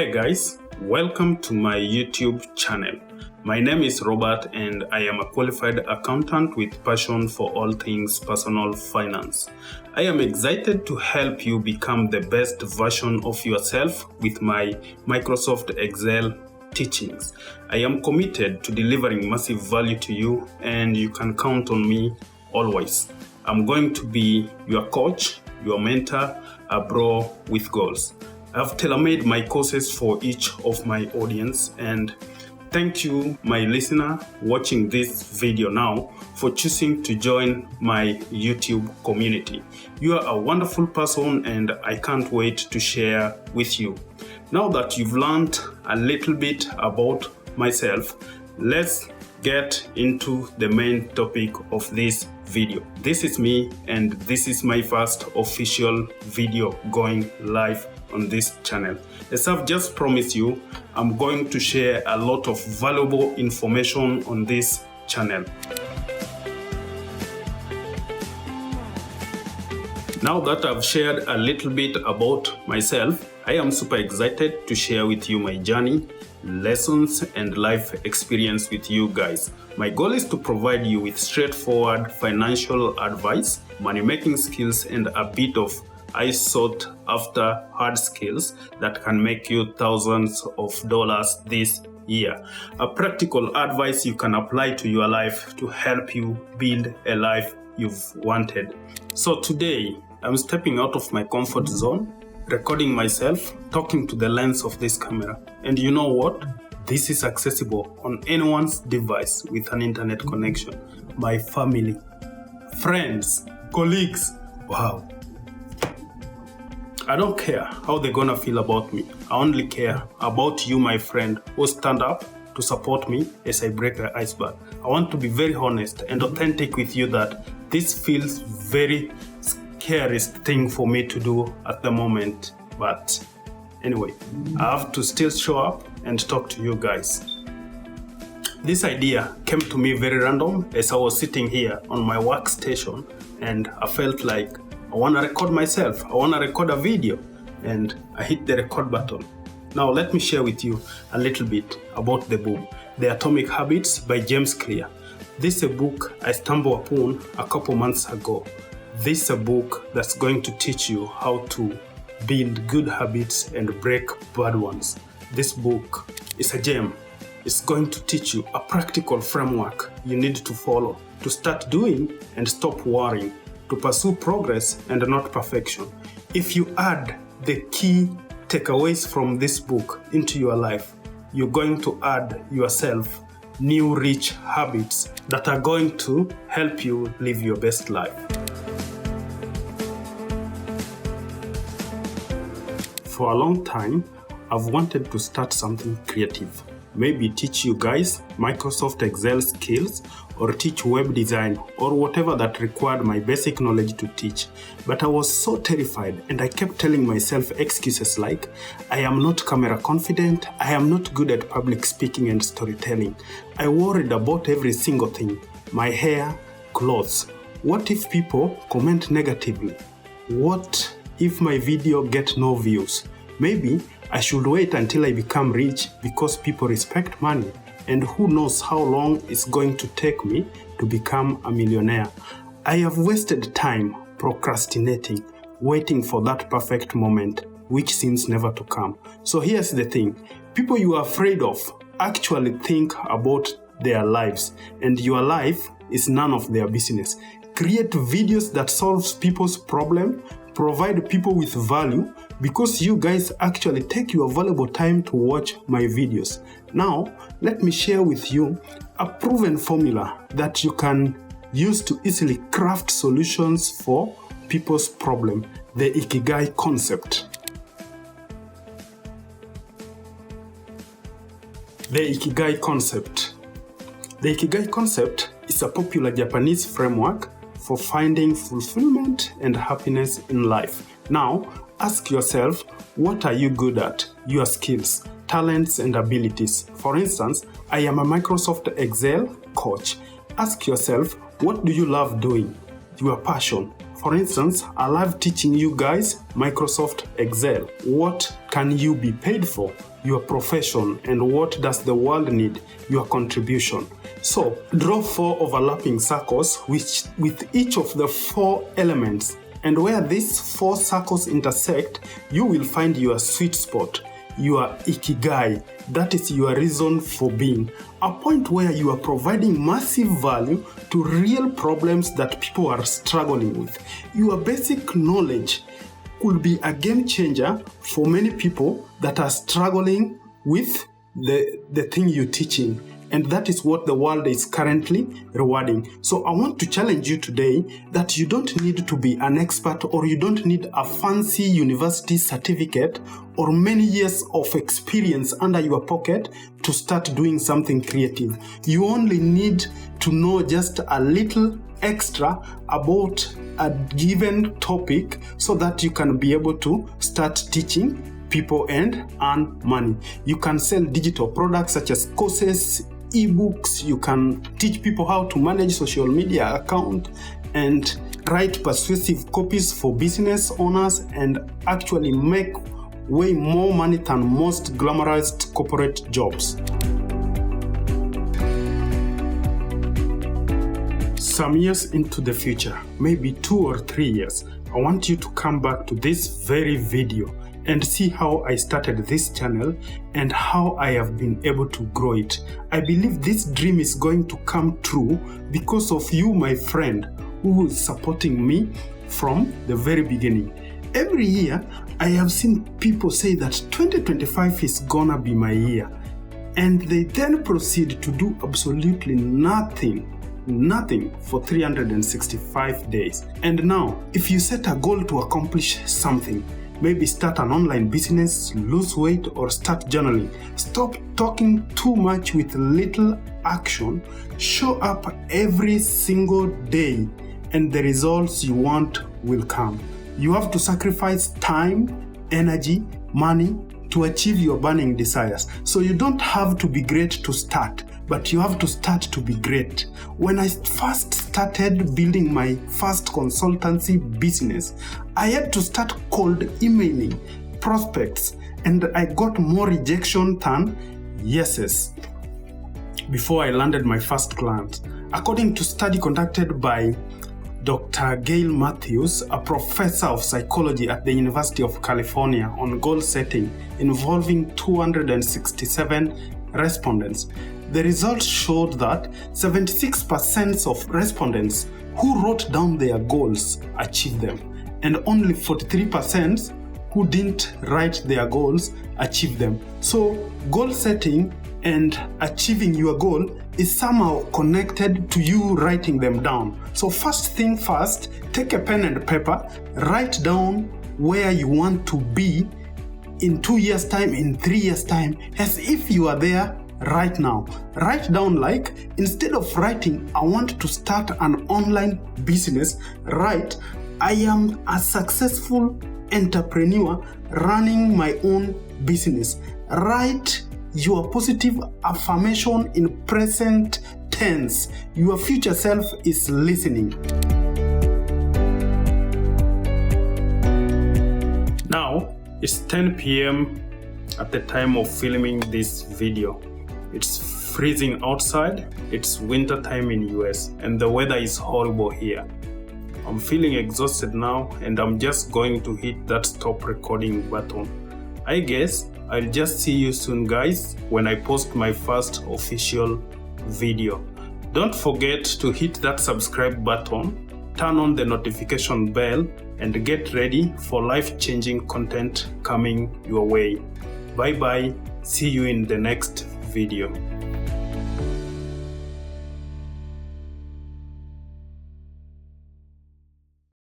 Hi guys, welcome to my YouTube channel. My name is Robert and I am a qualified accountant with passion for all things personal finance. I am excited to help you become the best version of yourself with my Microsoft Excel teachings. I am committed to delivering massive value to you and you can count on me always. I'm going to be your coach, your mentor, a bro with goals. I've tailor-made my courses for each of my audience, and thank you, my listener watching this video now, for choosing to join my YouTube community. You are a wonderful person and I can't wait to share with you. Now that you've learned a little bit about myself, let's get into the main topic of this video. This is me and this is my first official video going live on this channel. As I've just promised you, I'm going to share a lot of valuable information on this channel. Now that I've shared a little bit about myself, I am super excited to share with you my journey, lessons, and life experience with you guys. My goal is to provide you with straightforward financial advice, money-making skills, and a bit of I sought after hard skills that can make you thousands of dollars this year. A practical advice you can apply to your life to help you build a life you've wanted. So today, I'm stepping out of my comfort zone, recording myself, talking to the lens of this camera. And you know what? This is accessible on anyone's device with an internet connection. My family, friends, colleagues. Wow. I don't care how they're gonna feel about me. I only care about you, my friend, who stand up to support me as I break the iceberg. I want to be very honest and authentic with you that this feels very scariest thing for me to do at the moment. But anyway, I have to still show up and talk to you guys. This idea came to me very random as I was sitting here on my workstation and I felt like I want to record myself. I want to record a video, and I hit the record button. Now let me share with you a little bit about the book, The Atomic Habits by James Clear. This is a book I stumbled upon a couple months ago. This is a book that's going to teach you how to build good habits and break bad ones. This book is a gem. It's going to teach you a practical framework you need to follow to start doing and stop worrying, to pursue progress and not perfection. If you add the key takeaways from this book into your life, you're going to add yourself new rich habits that are going to help you live your best life. For a long time, I've wanted to start something creative. Maybe teach you guys Microsoft Excel skills or teach web design or whatever that required my basic knowledge to teach. But I was so terrified and I kept telling myself excuses like, I am not camera confident, I am not good at public speaking and storytelling. I worried about every single thing, my hair, clothes. What if people comment negatively? What if my video get no views? Maybe I should wait until I become rich because people respect money, and who knows how long it's going to take me to become a millionaire. I have wasted time procrastinating, waiting for that perfect moment, which seems never to come. So here's the thing, people you are afraid of actually think about their lives, and your life is none of their business. Create videos that solves people's problem, provide people with value, because you guys actually take your valuable time to watch my videos. Now, let me share with you a proven formula that you can use to easily craft solutions for people's problem, the Ikigai concept. The Ikigai concept. The Ikigai concept is a popular Japanese framework for finding fulfillment and happiness in life. Now, ask yourself, what are you good at? Your skills, talents, and abilities. For instance, I am a Microsoft Excel coach. Ask yourself, what do you love doing? Your passion. For instance, I love teaching you guys Microsoft Excel. What can you be paid for? Your profession. And what does the world need? Your contribution. So draw 4 overlapping circles with each of the 4 elements. And where these 4 circles intersect, you will find your sweet spot, your Ikigai. That is your reason for being. A point where you are providing massive value to real problems that people are struggling with. Your basic knowledge could be a game changer for many people that are struggling with the thing you're teaching. And that is what the world is currently rewarding. So I want to challenge you today that you don't need to be an expert, or you don't need a fancy university certificate or many years of experience under your pocket to start doing something creative. You only need to know just a little extra about a given topic so that you can be able to start teaching people and earn money. You can sell digital products such as courses, ebooks. You can teach people how to manage social media account and write persuasive copies for business owners and actually make way more money than most glamorized corporate jobs. Some years into the future, maybe 2 or 3 years, I want you to come back to this very video and see how I started this channel and how I have been able to grow it. I believe this dream is going to come true because of you, my friend, who is supporting me from the very beginning. Every year, I have seen people say that 2025 is gonna be my year, and they then proceed to do absolutely nothing for 365 days. And now, if you set a goal to accomplish something, maybe start an online business, lose weight, or start journaling, stop talking too much with little action. Show up every single day, and the results you want will come. You have to sacrifice time, energy, money to achieve your burning desires. So you don't have to be great to start, but you have to start to be great. When I first started building my first consultancy business, I had to start cold emailing prospects, and I got more rejection than yeses before I landed my first client. According to a study conducted by Dr. Gail Matthews, a professor of psychology at the University of California, on goal setting involving 267 respondents, the results showed that 76% of respondents who wrote down their goals achieved them, and only 43% who didn't write their goals achieved them. So goal setting and achieving your goal is somehow connected to you writing them down. So first thing first, take a pen and paper, write down where you want to be in 2 years' time, in 3 years' time, as if you are there right now. Write down, like, instead of writing, I want to start an online business, write, I am a successful entrepreneur running my own business. Write your positive affirmation in present tense. Your future self is listening. Now, it's 10 p.m. at the time of filming this video. It's freezing outside, it's winter time in US, and the weather is horrible here. I'm feeling exhausted now, and I'm just going to hit that stop recording button. I guess I'll just see you soon, guys, when I post my first official video. Don't forget to hit that subscribe button, turn on the notification bell, and get ready for life-changing content coming your way. Bye bye, see you in the next video.